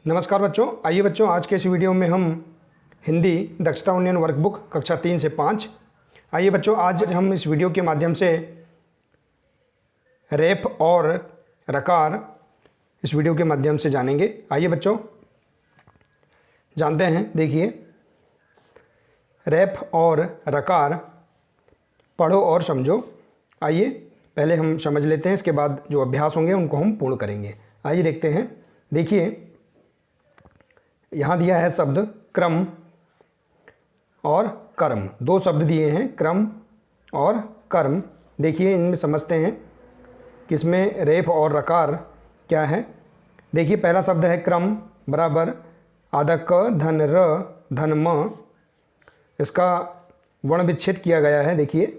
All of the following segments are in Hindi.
नमस्कार बच्चों, आइए बच्चों आज के इस वीडियो में हम हिंदी दक्षता उन्नयन वर्कबुक कक्षा 3 से 5। आइए बच्चों आज हम इस वीडियो के माध्यम से रेफ और रकार इस वीडियो के माध्यम से जानेंगे। आइए बच्चों जानते हैं। देखिए, रेफ और रकार पढ़ो और समझो। आइए पहले हम समझ लेते हैं, इसके बाद जो अभ्यास होंगे उनको हम पूर्ण करेंगे। आइए देखते हैं। देखिए, यहाँ दिया है शब्द क्रम और कर्म, दो शब्द दिए हैं, क्रम और कर्म। देखिए इनमें समझते हैं कि इसमें रेफ और रकार क्या है। देखिए पहला शब्द है क्रम बराबर आधा क धन र धन म, इसका वर्ण विच्छेद किया गया है। देखिए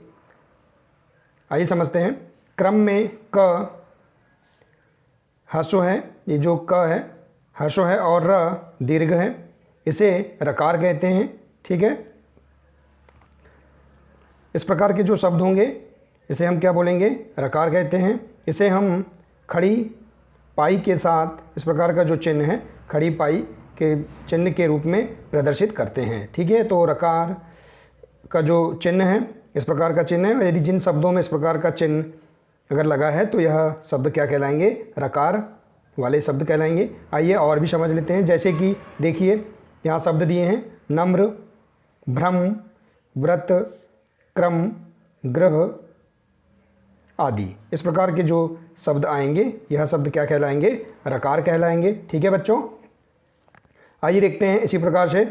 आइए समझते हैं। क्रम में क हसो है, ये जो क है हसो है और र दीर्घ है, इसे रकार कहते हैं। ठीक है, इस प्रकार के जो शब्द होंगे इसे हम क्या बोलेंगे, रकार कहते हैं। इसे हम खड़ी पाई के साथ, इस प्रकार का जो चिन्ह है खड़ी पाई के चिन्ह के रूप में प्रदर्शित करते हैं। ठीक है, तो रकार का जो चिन्ह है इस प्रकार का चिन्ह है। यदि जिन शब्दों में इस प्रकार का चिन्ह अगर लगा है तो यह शब्द क्या कहलाएंगे, रकार वाले शब्द कहलाएंगे। आइए और भी समझ लेते हैं। जैसे कि देखिए यहाँ शब्द दिए हैं नम्र, भ्रम, व्रत, क्रम, ग्रह आदि। इस प्रकार के जो शब्द आएंगे यह शब्द क्या कहलाएंगे, रकार कहलाएंगे। ठीक है बच्चों, आइए देखते हैं। इसी प्रकार से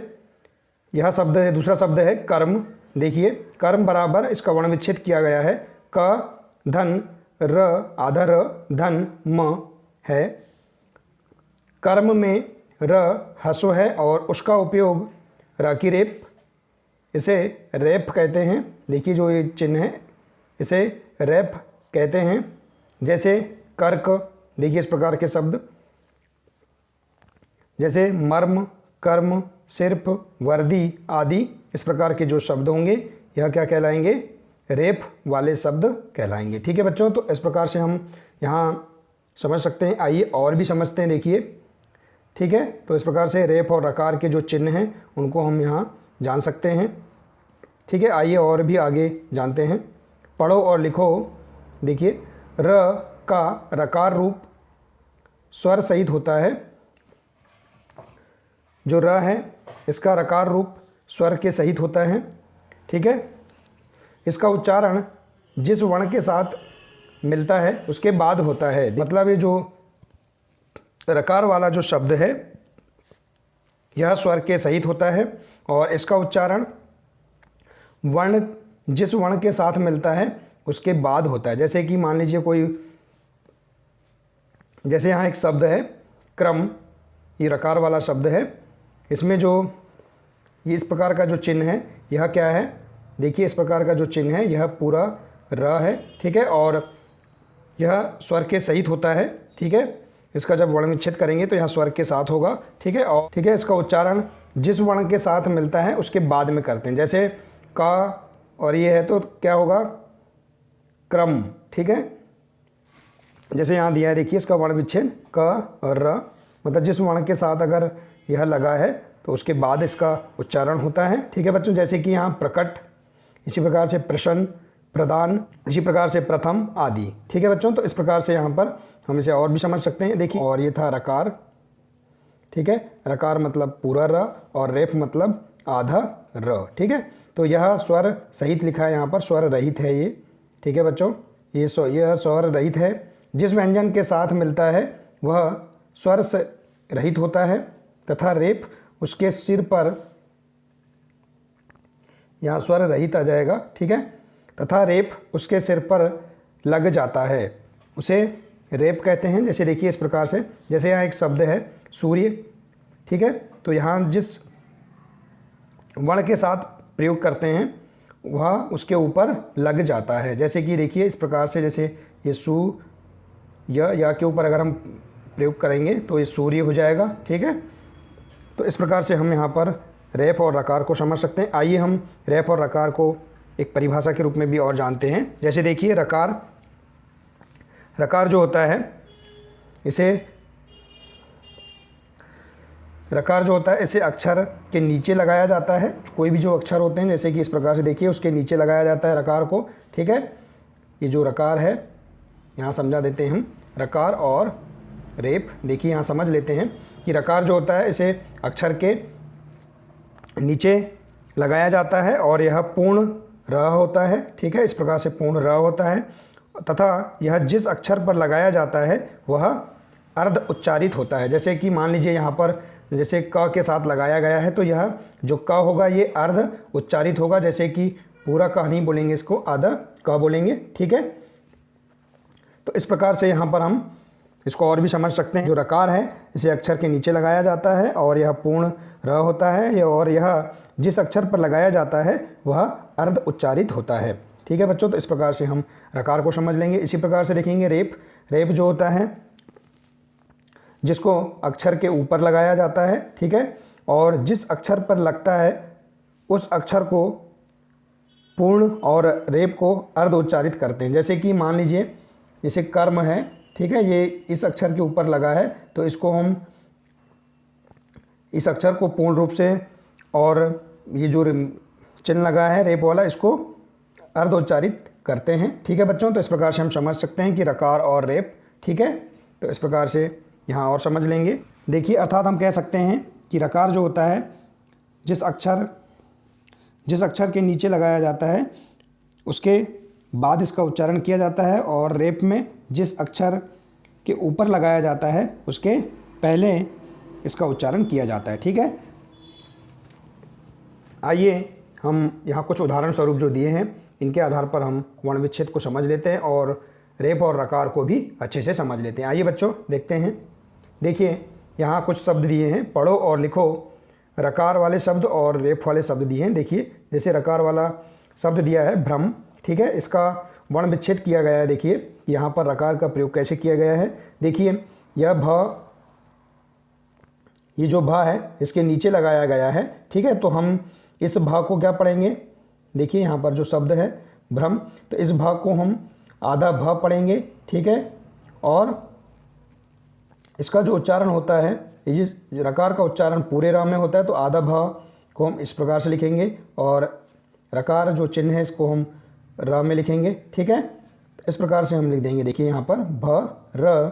यह शब्द है, दूसरा शब्द है कर्म। देखिए कर्म बराबर, इसका वर्ण विच्छेद किया गया है, क धन र आधा र धन म है। कर्म में र हसो है और उसका उपयोग र की रेप, इसे रेप कहते हैं। देखिए जो ये चिन्ह है इसे रेप कहते हैं। जैसे कर्क, देखिए इस प्रकार के शब्द जैसे मर्म, कर्म, सिर्फ, वर्दी आदि, इस प्रकार के जो शब्द होंगे यह क्या कहलाएंगे, रेप वाले शब्द कहलाएंगे। ठीक है बच्चों, तो इस प्रकार से हम यहाँ समझ सकते हैं। आइए और भी समझते हैं। देखिए ठीक है, तो इस प्रकार से रेफ और रकार के जो चिन्ह हैं उनको हम यहाँ जान सकते हैं। ठीक है, आइए और भी आगे जानते हैं। पढ़ो और लिखो। देखिए र का रकार रूप स्वर सहित होता है। जो र है इसका रकार रूप स्वर के सहित होता है। ठीक है, इसका उच्चारण जिस वर्ण के साथ मिलता है उसके बाद होता है। मतलब ये जो रकार वाला जो शब्द है यह स्वर के सहित होता है और इसका उच्चारण वर्ण जिस वर्ण के साथ मिलता है उसके बाद होता है। जैसे कि मान लीजिए कोई, जैसे यहाँ एक शब्द है क्रम, ये रकार वाला शब्द है, इसमें जो ये इस प्रकार का जो चिन्ह है यह क्या है, देखिए इस प्रकार का जो चिन्ह है यह पूरा र है। ठीक है, और यह स्वर के सहित होता है। ठीक है, इसका जब वर्ण विच्छेद करेंगे तो यह स्वर के साथ होगा। ठीक है, और ठीक है इसका उच्चारण जिस वर्ण के साथ मिलता है उसके बाद में करते हैं। जैसे का और ये है तो क्या होगा, क्रम। ठीक है, जैसे यहाँ दिया है, देखिए इसका वर्ण विच्छेद क और र, मतलब जिस वर्ण के साथ अगर यह लगा है तो उसके बाद इसका उच्चारण होता है। ठीक है बच्चों, जैसे कि यहाँ प्रकट, इसी प्रकार से प्रश्न, प्रदान, इसी प्रकार से प्रथम आदि। ठीक है बच्चों, तो इस प्रकार से यहाँ पर हम इसे और भी समझ सकते हैं। देखिए, और ये था रकार। ठीक है, रकार मतलब पूरा र और रेफ मतलब आधा र। ठीक है, तो यह स्वर सहित लिखा है, यहाँ पर स्वर रहित है ये। ठीक है बच्चों, यह स्वर रहित है। जिस व्यंजन के साथ मिलता है वह स्वर से रहित होता है तथा रेफ उसके सिर पर, यहाँ स्वर रहित आ जाएगा। ठीक है, तथा रेप उसके सिर पर लग जाता है, उसे रेप कहते हैं। जैसे देखिए इस प्रकार से, जैसे यहाँ एक शब्द है सूर्य। ठीक है, तो यहाँ जिस वर्ण के साथ प्रयोग करते हैं वह उसके ऊपर लग जाता है। जैसे कि देखिए इस प्रकार से, जैसे ये सू या के ऊपर अगर हम प्रयोग करेंगे तो ये सूर्य हो जाएगा। ठीक है, तो इस प्रकार से हम यहाँ पर रेफ और रकार को समझ सकते हैं। आइए हम रेफ और रकार को एक परिभाषा के रूप में भी और जानते हैं। जैसे देखिए रकार, रकार जो होता है इसे रकार जो होता है इसे अक्षर के नीचे लगाया जाता है। कोई भी जो अक्षर होते हैं जैसे कि इस प्रकार से देखिए उसके नीचे लगाया जाता है रकार को, ठीक है। ये जो रकार है यहाँ समझा देते हैं हम, रकार और रेप। देखिए यहाँ समझ लेते हैं कि रकार जो होता है इसे अक्षर के नीचे लगाया जाता है और यह पूर्ण र होता है, ठीक है। इस प्रकार से पूर्ण र होता है तथा यह जिस अक्षर पर लगाया जाता है वह अर्ध उच्चारित होता है। जैसे कि मान लीजिए यहाँ पर जैसे क के साथ लगाया गया है तो यह जो क होगा ये अर्ध उच्चारित होगा, जैसे कि पूरा क नहीं बोलेंगे, इसको आधा क बोलेंगे, ठीक है। तो इस प्रकार से यहाँ पर हम इसको और भी समझ सकते हैं। जो रकार है इसे अक्षर के नीचे लगाया जाता है और यह पूर्ण र होता है और यह जिस अक्षर पर लगाया जाता है वह अर्ध उच्चारित होता है, ठीक है बच्चों। तो इस प्रकार से हम रकार को समझ लेंगे। इसी प्रकार से देखेंगे रेप। रेप जो होता है जिसको अक्षर के ऊपर लगाया जाता है, ठीक है, और जिस अक्षर पर लगता है उस अक्षर को पूर्ण और रेप को अर्ध उच्चारित करते हैं। जैसे कि मान लीजिए जैसे कर्म है, ठीक है, ये इस अक्षर के ऊपर लगा है तो इसको हम इस अक्षर को पूर्ण रूप से और ये जो चिन्ह लगा है रेप वाला इसको अर्ध उच्चारित करते हैं, ठीक है बच्चों। तो इस प्रकार से हम समझ सकते हैं कि रकार और रेप, ठीक है। तो इस प्रकार से यहाँ और समझ लेंगे। देखिए अर्थात हम कह सकते हैं कि रकार जो होता है जिस अक्षर के नीचे लगाया जाता है उसके बाद इसका उच्चारण किया जाता है और रेप में जिस अक्षर के ऊपर लगाया जाता है उसके पहले इसका उच्चारण किया जाता है, ठीक है। आइए हम यहाँ कुछ उदाहरण स्वरूप जो दिए हैं इनके आधार पर हम वर्ण विच्छेद को समझ लेते हैं और रेप और रकार को भी अच्छे से समझ लेते हैं। आइए बच्चों देखते हैं। देखिए यहाँ कुछ शब्द दिए हैं, पढ़ो और लिखो। रकार वाले शब्द और रेप वाले शब्द दिए हैं। देखिए जैसे रकार वाला शब्द दिया है भ्रम, ठीक है, इसका वर्ण विच्छेद किया गया है। देखिए यहाँ पर रकार का प्रयोग कैसे किया गया है। देखिए यह भ, ये जो भ है इसके नीचे लगाया गया है, ठीक है। तो हम इस भ को क्या पढ़ेंगे, देखिए यहाँ पर जो शब्द है भ्रम, तो इस भ को हम आधा भ पढ़ेंगे, ठीक है। और इसका जो उच्चारण होता है, ये जिस रकार का उच्चारण पूरे र में होता है तो आधा भ को हम इस प्रकार से लिखेंगे और रकार जो चिन्ह है इसको हम र में लिखेंगे, ठीक है। इस प्रकार से हम लिख देंगे। देखिए यहाँ पर भ र,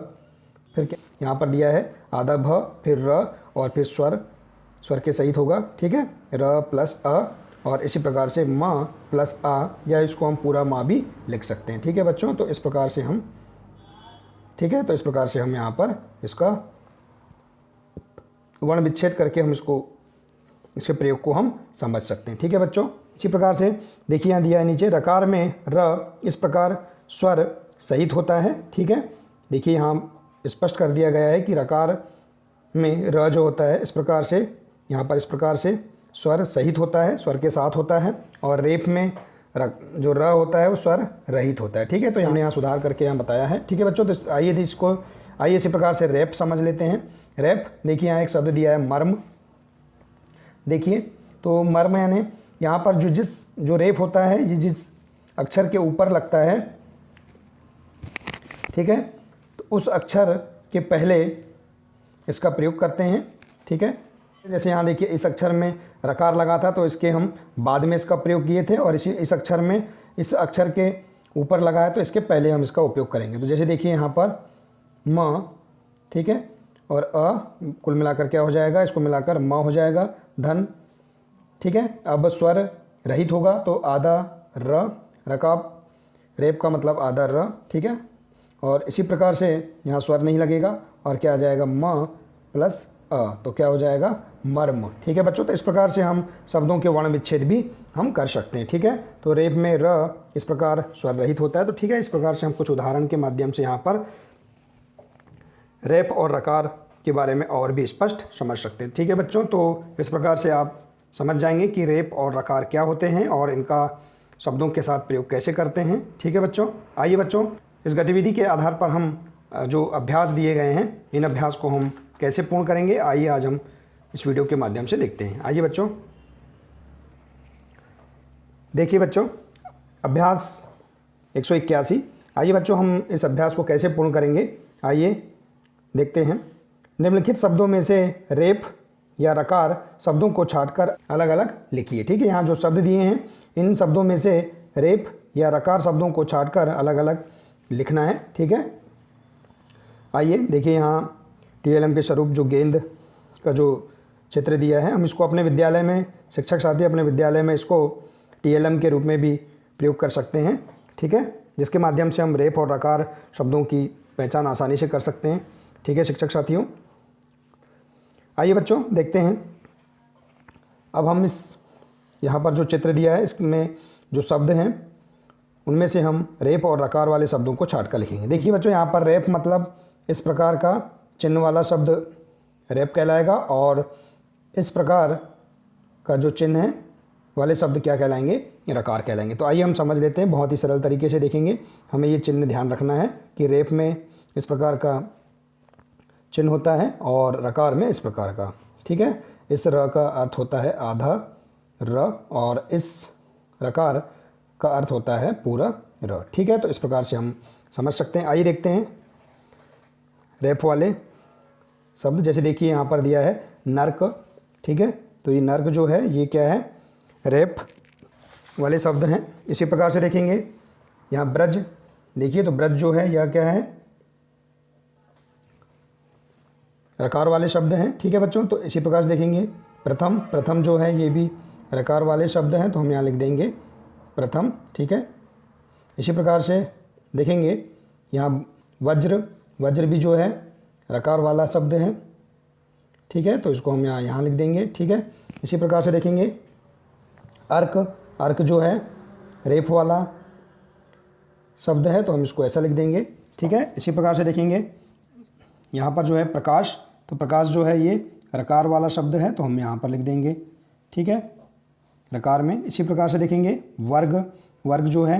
फिर क्या यहाँ पर दिया है आधा भ, फिर र और फिर स्वर के सहित होगा, ठीक है, र प्लस अ, और इसी प्रकार से म प्लस आ, या इसको हम पूरा माँ भी लिख सकते हैं, ठीक है बच्चों। तो इस प्रकार से हम, ठीक है, तो इस प्रकार से हम यहाँ पर इसका वर्ण विच्छेद करके हम इसके प्रयोग को हम समझ सकते हैं, ठीक है बच्चों। इसी प्रकार से देखिए यहाँ दिया है नीचे रकार में र इस प्रकार स्वर सहित होता है, ठीक है। देखिए यहाँ स्पष्ट कर दिया गया है कि रकार में र जो होता है इस प्रकार से, यहाँ पर इस प्रकार से स्वर सहित होता है, स्वर के साथ होता है, और रेप में जो र होता है वो स्वर रहित होता है, ठीक है। तो हमने यहाँ सुधार करके यहाँ बताया है, ठीक है बच्चों। तो आइए इसी प्रकार से रैप समझ लेते हैं। रैप देखिए यहाँ एक शब्द दिया है मर्म। देखिए तो मर्म यानी यहाँ पर जो रेप होता है ये जिस अक्षर के ऊपर लगता है, ठीक है, तो उस अक्षर के पहले इसका प्रयोग करते हैं, ठीक है। जैसे यहाँ देखिए इस अक्षर में रकार लगा था तो इसके हम बाद में इसका प्रयोग किए थे, और इस अक्षर में इस अक्षर के ऊपर लगा है तो इसके पहले हम इसका उपयोग करेंगे। तो जैसे देखिए यहाँ पर म, ठीक है, और अ कुल मिलाकर क्या हो जाएगा, इसको मिलाकर म हो जाएगा, धन, ठीक है। अब स्वर रहित होगा तो आधा र, रकाब रेप का मतलब आधा र, ठीक है। और इसी प्रकार से यहाँ स्वर नहीं लगेगा और क्या आ जाएगा म प्लस अ, तो क्या हो जाएगा मर्म, ठीक है बच्चों। तो इस प्रकार से हम शब्दों के वर्ण विच्छेद भी हम कर सकते हैं, ठीक है। तो रेप में र इस प्रकार स्वर रहित होता है, तो ठीक है। इस प्रकार से हम कुछ उदाहरण के माध्यम से यहाँ पर रेप और रकार के बारे में और भी स्पष्ट समझ सकते हैं, ठीक है बच्चों। तो इस प्रकार से आप समझ जाएंगे कि रेप और रकार क्या होते हैं और इनका शब्दों के साथ प्रयोग कैसे करते हैं, ठीक है बच्चों। आइए बच्चों इस गतिविधि के आधार पर हम जो अभ्यास दिए गए हैं इन अभ्यास को हम कैसे पूर्ण करेंगे, आइए आज हम इस वीडियो के माध्यम से देखते हैं। आइए बच्चों देखिए बच्चों अभ्यास 181। आइए बच्चों हम इस अभ्यास को कैसे पूर्ण करेंगे, आइए देखते हैं। निम्नलिखित शब्दों में से रेप या रकार शब्दों को छांटकर अलग अलग लिखिए। ठीक है, यहाँ जो शब्द दिए हैं इन शब्दों में से रेप या रकार शब्दों को छांटकर अलग अलग लिखना है। ठीक है, आइए देखिए यहाँ TLM के स्वरूप जो गेंद का जो चित्र दिया है, हम इसको अपने विद्यालय में, शिक्षक साथी अपने विद्यालय में इसको TLM के रूप में भी प्रयोग कर सकते हैं। ठीक है, जिसके माध्यम से हम रेप और रकार शब्दों की पहचान आसानी से कर सकते हैं। ठीक है शिक्षक साथियों, आइए बच्चों देखते हैं। अब हम इस यहाँ पर जो चित्र दिया है इसमें जो शब्द हैं उनमें से हम रेप और रकार वाले शब्दों को छांट कर लिखेंगे। देखिए बच्चों, यहाँ पर रेप मतलब इस प्रकार का चिन्ह वाला शब्द रेप कहलाएगा और इस प्रकार का जो चिन्ह है वाले शब्द क्या कहलाएंगे, रकार कहलाएंगे। तो आइए हम समझ लेते हैं, बहुत ही सरल तरीके से देखेंगे। हमें ये चिन्ह ध्यान रखना है कि रेप में इस प्रकार का चिन्ह होता है और रकार में इस प्रकार का। ठीक है, इस र का अर्थ होता है आधा र और इस रकार का अर्थ होता है पूरा र। ठीक है, तो इस प्रकार से हम समझ सकते हैं। आइए देखते हैं रेप वाले शब्द। जैसे देखिए यहाँ पर दिया है नर्क। ठीक है, तो ये नर्क जो है ये क्या है, रेप वाले शब्द हैं। इसी प्रकार से देखेंगे यहाँ ब्रज। देखिए तो ब्रज जो है यह क्या है, रकार वाले शब्द हैं। ठीक है बच्चों, तो इसी प्रकार से देखेंगे प्रथम। प्रथम जो है ये भी रकार वाले शब्द हैं, तो हम यहाँ लिख देंगे प्रथम। ठीक है, इसी प्रकार से देखेंगे यहाँ वज्र। वज्र भी जो है रकार वाला शब्द है। ठीक है, तो इसको हम यहाँ लिख देंगे। ठीक है, इसी प्रकार से देखेंगे अर्क। अर्क जो है रेप वाला शब्द है, तो हम इसको ऐसा लिख देंगे। ठीक है, इसी प्रकार से देखेंगे यहाँ पर जो है प्रकाश। तो प्रकाश जो है ये रकार वाला शब्द है, तो हम यहाँ पर लिख देंगे। ठीक है, रकार में। इसी प्रकार से देखेंगे वर्ग। वर्ग जो है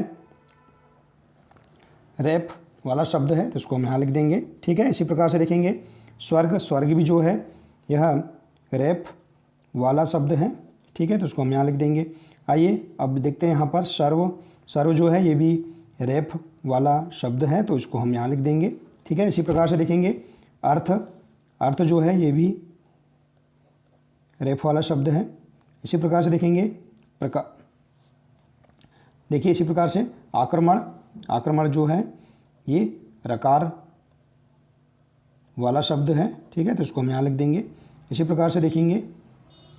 रेप वाला शब्द है, तो इसको हम यहाँ लिख देंगे। ठीक है, इसी प्रकार से देखेंगे स्वर्ग। स्वर्ग भी जो है यह रेप वाला शब्द है। ठीक है, तो इसको हम यहाँ लिख देंगे। आइए अब देखते हैं यहाँ पर सर्व। सर्व जो है ये भी रेप वाला शब्द है, तो इसको हम यहाँ लिख देंगे। ठीक है, इसी प्रकार से देखेंगे अर्थ। अर्थ जो है ये भी रेप वाला शब्द है। इसी प्रकार से देखेंगे देखिए इसी प्रकार से आक्रमण। आक्रमण जो है ये रकार वाला शब्द है। ठीक है, तो इसको हम यहाँ लिख देंगे। इसी प्रकार से देखेंगे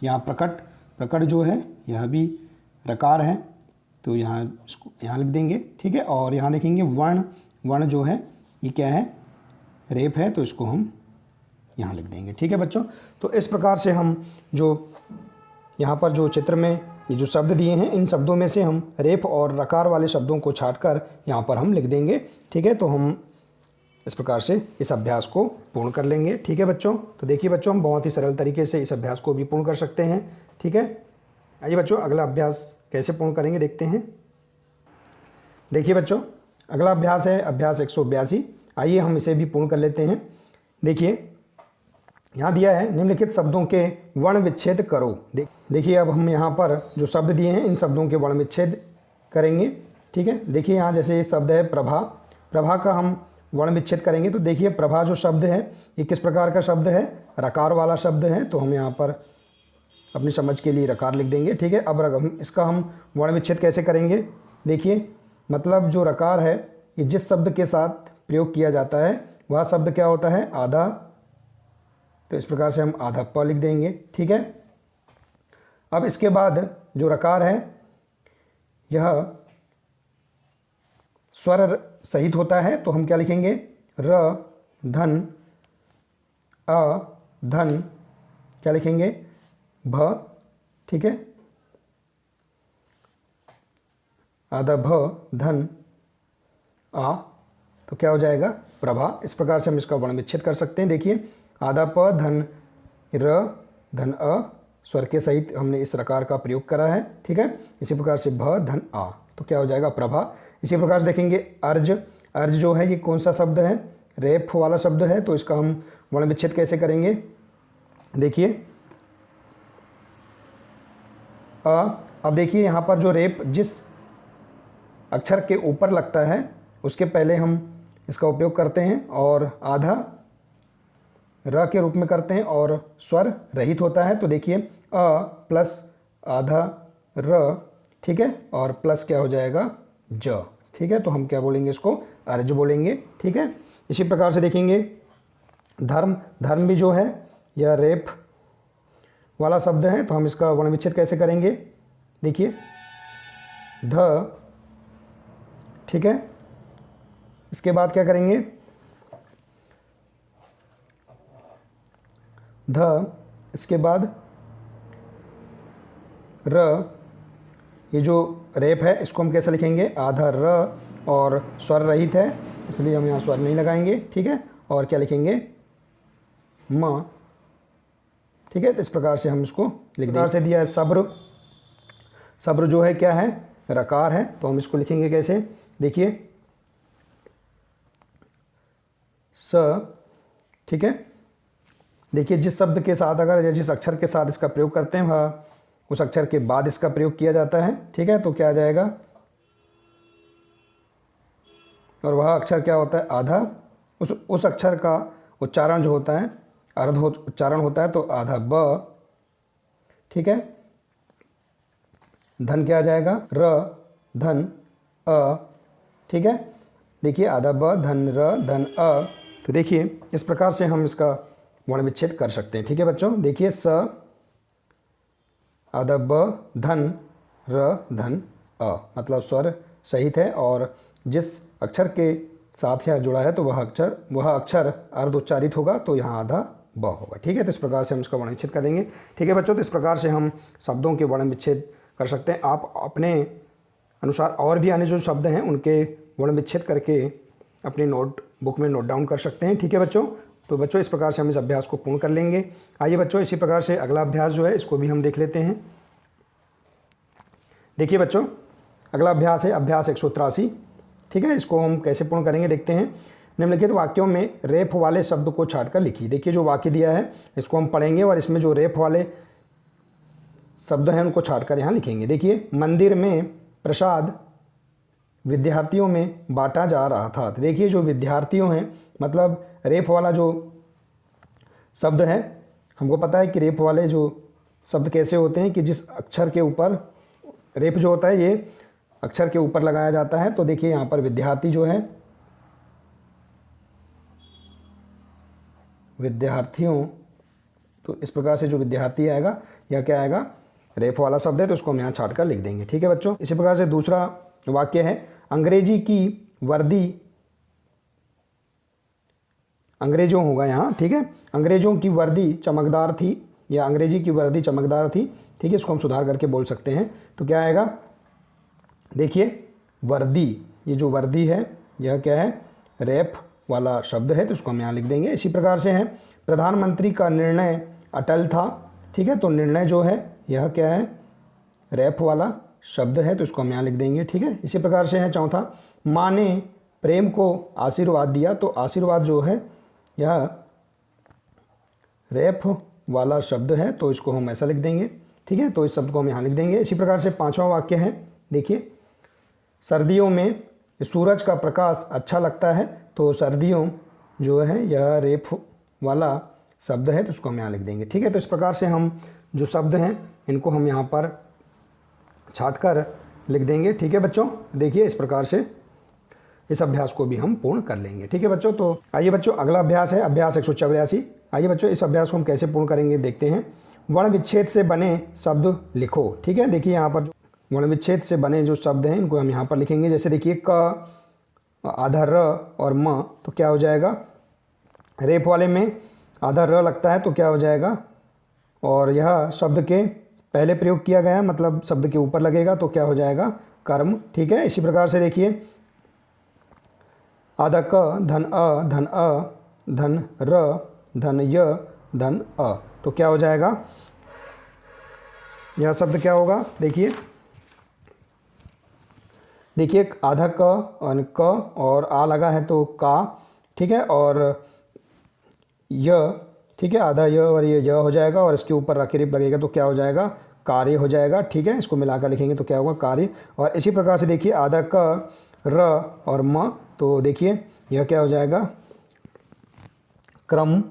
यहाँ प्रकट। प्रकट जो है यह भी रकार है, तो यहाँ इसको यहाँ लिख देंगे। ठीक है, और यहाँ देखेंगे वर्ण। वर्ण जो है ये क्या है, रेप है, तो इसको हम यहाँ लिख देंगे। ठीक है बच्चों, तो इस प्रकार से हम जो यहाँ पर जो चित्र में ये जो शब्द दिए हैं इन शब्दों में से हम रेप और रकार वाले शब्दों को छांटकर यहाँ पर हम लिख देंगे। ठीक है, तो हम इस प्रकार से इस अभ्यास को पूर्ण कर लेंगे। ठीक है बच्चों, तो देखिए बच्चों हम बहुत ही सरल तरीके से इस अभ्यास को भी पूर्ण कर सकते हैं। ठीक है, आइए बच्चों अगला अभ्यास कैसे पूर्ण करेंगे देखते हैं। देखिए बच्चों अगला अभ्यास है अभ्यास 182। आइए हम इसे भी पूर्ण कर लेते हैं। देखिए यहाँ दिया है निम्नलिखित शब्दों के वर्ण विच्छेद करो। देखिए अब हम यहाँ पर जो शब्द दिए हैं इन शब्दों के वर्ण विच्छेद करेंगे। ठीक है, देखिए यहाँ जैसे ये शब्द है प्रभा। प्रभा का हम वर्ण विच्छेद करेंगे। तो देखिए प्रभा जो शब्द है ये किस प्रकार का शब्द है, रकार वाला शब्द है, तो हम यहाँ पर अपनी समझ के लिए रकार लिख देंगे। ठीक है, अब इसका हम वर्ण विच्छेद कैसे करेंगे। देखिए मतलब जो रकार है ये जिस शब्द के साथ प्रयोग किया जाता है वह शब्द क्या होता है, आधा। तो इस प्रकार से हम आधा प लिख देंगे। ठीक है, अब इसके बाद जो रकार है यह स्वर सहित होता है, तो हम क्या लिखेंगे, र धन अ धन क्या लिखेंगे, भ। ठीक है, आधा भ धन आ, तो क्या हो जाएगा प्रभा। इस प्रकार से हम इसका वर्ण विच्छेद कर सकते हैं। देखिए आधा प धन र धन अ, स्वर के सहित हमने इस रकार का प्रयोग करा है। ठीक है, इसी प्रकार से भ धन आ, तो क्या हो जाएगा प्रभा। इसी प्रकार से देखेंगे अर्ज। अर्ज जो है ये कौन सा शब्द है, रेप वाला शब्द है, तो इसका हम वर्ण विच्छेद कैसे करेंगे। देखिए अब देखिए यहाँ पर जो रेप जिस अक्षर के ऊपर लगता है उसके पहले हम इसका उपयोग करते हैं, और आधा र के रूप में करते हैं और स्वर रहित होता है। तो देखिए अ प्लस आधा र, ठीक है, और प्लस क्या हो जाएगा ज, ठीक है। तो हम क्या बोलेंगे, इसको अर्ज बोलेंगे, ठीक है। इसी प्रकार से देखेंगे धर्म, धर्म भी जो है यह रेफ वाला शब्द है, तो हम इसका वर्ण विच्छेद कैसे करेंगे, देखिए ध, ठीक है। इसके बाद क्या करेंगे, ध, इसके बाद र, ये जो रेप है इसको हम कैसे लिखेंगे, आधा र और स्वर रहित है इसलिए हम यहाँ स्वर नहीं लगाएंगे, ठीक है। और क्या लिखेंगे, म, ठीक है। तो इस प्रकार से हम इसको लिख देंगे। से दिया है सब्र, सब्र जो है क्या है, रकार है, तो हम इसको लिखेंगे कैसे, देखिए स, ठीक है। देखिए जिस शब्द के साथ अगर जिस अक्षर के साथ इसका प्रयोग करते हैं वह उस अक्षर के बाद इसका प्रयोग किया जाता है, ठीक है। तो क्या आ जाएगा, और वह अक्षर क्या होता है, आधा, उस अक्षर का उच्चारण जो होता है अर्ध उच्चारण होता है, तो आधा ब, ठीक है। धन क्या आ जाएगा, र धन अ, ठीक है। देखिए आधा ब धन र धन अ। तो देखिए इस प्रकार से हम इसका वर्ण विच्छेद कर सकते हैं, ठीक है बच्चों। देखिए स आधा ब धन र धन अ, मतलब स्वर सहित है और जिस अक्षर के साथ यह जुड़ा है तो वह अक्षर अर्ध उच्चारित होगा, तो यहाँ आधा ब होगा, ठीक है। तो इस प्रकार से हम इसका वर्ण विच्छेद करेंगे, ठीक है बच्चों। तो इस प्रकार से हम शब्दों के वर्ण विच्छेद कर सकते हैं। आप अपने अनुसार और भी अन्य जो शब्द हैं उनके वर्ण विच्छेद करके अपनी नोटबुक में नोट डाउन कर सकते हैं, ठीक है बच्चों। तो बच्चों इस प्रकार से हम इस अभ्यास को पूर्ण कर लेंगे। आइए बच्चों इसी प्रकार से अगला अभ्यास जो है इसको भी हम देख लेते हैं। देखिए बच्चों अगला अभ्यास है अभ्यास 183, ठीक है। इसको हम कैसे पूर्ण करेंगे देखते हैं। निम्नलिखित वाक्यों में रेफ वाले शब्द को छांटकर लिखिए। देखिए जो वाक्य दिया है इसको हम पढ़ेंगे और इसमें जो रेफ वाले शब्द हैं उनको छांटकर यहाँ लिखेंगे। देखिए मंदिर में प्रसाद विद्यार्थियों में बांटा जा रहा था। तो देखिए जो विद्यार्थियों हैं मतलब रेफ वाला जो शब्द है, हमको पता है कि रेफ वाले जो शब्द कैसे होते हैं कि जिस अक्षर के ऊपर रेफ जो होता है ये अक्षर के ऊपर लगाया जाता है। तो देखिए यहाँ पर विद्यार्थी जो है, विद्यार्थियों, तो इस प्रकार से जो विद्यार्थी आएगा यह क्या आएगा, रेफ वाला शब्द है, तो उसको हम यहाँ छाट कर लिख देंगे, ठीक है बच्चों। इसी प्रकार से दूसरा वाक्य है अंग्रेजी की वर्दी, अंग्रेजों होगा यहाँ, ठीक है। अंग्रेजों की वर्दी चमकदार थी या अंग्रेजी की वर्दी चमकदार थी, ठीक है। इसको हम सुधार करके बोल सकते हैं। तो क्या आएगा, देखिए वर्दी, ये जो वर्दी है यह क्या है, रेफ वाला शब्द है, तो उसको हम यहाँ लिख देंगे। इसी प्रकार से है प्रधानमंत्री का निर्णय अटल था, ठीक है। तो निर्णय जो है यह क्या है, रेफ वाला शब्द है, तो इसको हम यहाँ लिख देंगे, ठीक है। इसी प्रकार से है चौथा माँ ने प्रेम को आशीर्वाद दिया। तो आशीर्वाद जो है यह रेफ वाला शब्द है, तो इसको हम ऐसा लिख देंगे, ठीक है। तो इस शब्द को हम यहाँ लिख देंगे। इसी प्रकार से पांचवा वाक्य है, देखिए सर्दियों में सूरज का प्रकाश अच्छा लगता है। तो सर्दियों जो है यह रेफ वाला शब्द है, तो उसको हम यहाँ लिख देंगे, ठीक है। तो इस प्रकार से हम जो शब्द हैं इनको हम यहाँ पर छाट कर लिख देंगे, ठीक है बच्चों। देखिए इस प्रकार से इस अभ्यास को भी हम पूर्ण कर लेंगे, ठीक है बच्चों। तो आइए बच्चों अगला अभ्यास है अभ्यास 184। आइए बच्चों इस अभ्यास को हम कैसे पूर्ण करेंगे देखते हैं। वर्ण विच्छेद से बने शब्द लिखो, ठीक है। देखिए यहाँ पर जो वर्ण विच्छेद से बने जो शब्द हैं इनको हम यहाँ पर लिखेंगे। जैसे देखिए क, आधा र और म, तो क्या हो जाएगा, रेफ वाले में आधा र लगता है तो क्या हो जाएगा, और यह शब्द के पहले प्रयोग किया गया है मतलब शब्द के ऊपर लगेगा, तो क्या हो जाएगा, कर्म, ठीक है। इसी प्रकार से देखिए आधा क धन अ धन अ धन र धन य धन अ, तो क्या हो जाएगा, यह शब्द क्या होगा, देखिए आधा क और आ लगा है तो का, ठीक है, और य, ठीक है, आधा य और ये य हो जाएगा और इसके ऊपर रकीरिप लगेगा तो क्या हो जाएगा, कार्य हो जाएगा, ठीक है। इसको मिलाकर लिखेंगे तो क्या होगा, कार्य। और इसी प्रकार से देखिए आधा क र और म, तो देखिए यह क्या हो जाएगा, क्रम,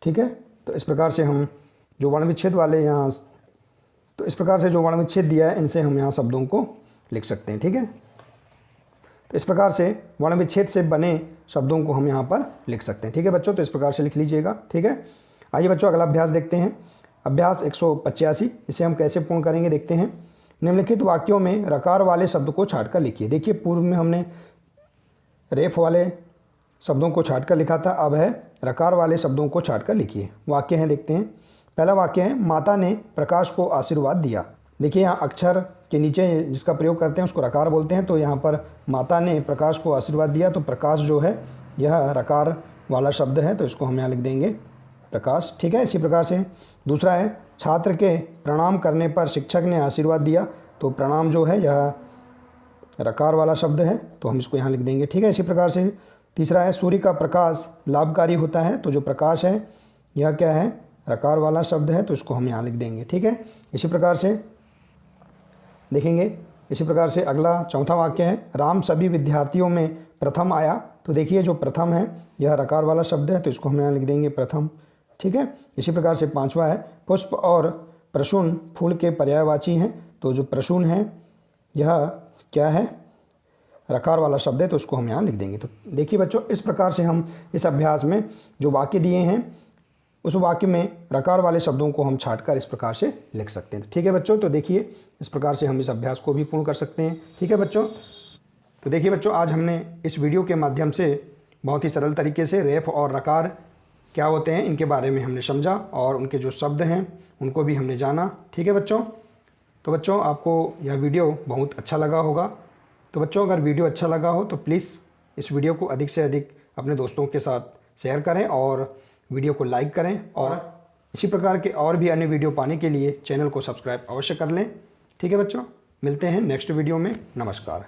ठीक है। तो इस प्रकार से हम जो वर्ण विच्छेद वाले यहाँ, तो इस प्रकार से जो वर्ण विच्छेद दिया है इनसे हम यहाँ शब्दों को लिख सकते हैं। ठीक है, तो इस प्रकार से वर्ण विच्छेद से बने शब्दों को हम यहाँ पर लिख सकते हैं। ठीक है बच्चों, तो इस प्रकार से लिख लीजिएगा। ठीक है, आइए बच्चों अगला अभ्यास देखते हैं। अभ्यास 185, इसे हम कैसे पूर्ण करेंगे देखते हैं। निम्नलिखित वाक्यों में रकार वाले शब्द को छाँट कर लिखिए। देखिए पूर्व में हमने रेफ वाले शब्दों को छाँट कर लिखा था, अब है रकार वाले शब्दों को छाँट कर लिखिए। वाक्य हैं देखते हैं। पहला वाक्य है, माता ने प्रकाश को आशीर्वाद दिया। देखिए यहाँ अक्षर के नीचे जिसका प्रयोग करते हैं उसको रकार बोलते हैं, तो यहाँ पर माता ने प्रकाश को आशीर्वाद दिया, तो प्रकाश जो है यह रकार वाला शब्द है, तो इसको हम यहाँ लिख देंगे प्रकाश। ठीक है, इसी प्रकार से दूसरा है, छात्र के प्रणाम करने पर शिक्षक ने आशीर्वाद दिया, तो प्रणाम जो है यह रकार वाला शब्द है, तो हम इसको यहाँ लिख देंगे। ठीक है, इसी प्रकार से तीसरा है, सूर्य का प्रकाश लाभकारी होता है, तो जो प्रकाश है यह क्या है, रकार वाला शब्द है, तो इसको हम यहाँ लिख देंगे। ठीक है, इसी प्रकार से देखेंगे। इसी प्रकार से अगला चौथा वाक्य है, राम सभी विद्यार्थियों में प्रथम आया, तो देखिए जो प्रथम है यह रकार वाला शब्द है, तो इसको हम यहाँ लिख देंगे प्रथम। ठीक है, इसी प्रकार से पांचवा है, पुष्प और प्रसून फूल के पर्यायवाची हैं, तो जो प्रसून है यह क्या है, रकार वाला शब्द है, तो उसको हम यहाँ लिख देंगे। तो देखिए बच्चों, इस प्रकार से हम इस अभ्यास में जो वाक्य दिए हैं उस वाक्य में रकार वाले शब्दों को हम छाँटकर इस प्रकार से लिख सकते हैं। ठीक है बच्चों, तो देखिए इस प्रकार से हम इस अभ्यास को भी पूर्ण कर सकते हैं। ठीक है बच्चों, तो देखिए बच्चों, आज हमने इस वीडियो के माध्यम से बहुत ही सरल तरीके से रेफ और रकार क्या होते हैं इनके बारे में हमने समझा, और उनके जो शब्द हैं उनको भी हमने जाना। ठीक है बच्चों, तो बच्चों आपको यह वीडियो बहुत अच्छा लगा होगा। तो बच्चों अगर वीडियो अच्छा लगा हो तो प्लीज़ इस वीडियो को अधिक से अधिक अपने दोस्तों के साथ शेयर करें और वीडियो को लाइक करें, और इसी प्रकार के और भी अन्य वीडियो पाने के लिए चैनल को सब्सक्राइब अवश्य कर लें। ठीक है बच्चों, मिलते हैं नेक्स्ट वीडियो में। नमस्कार।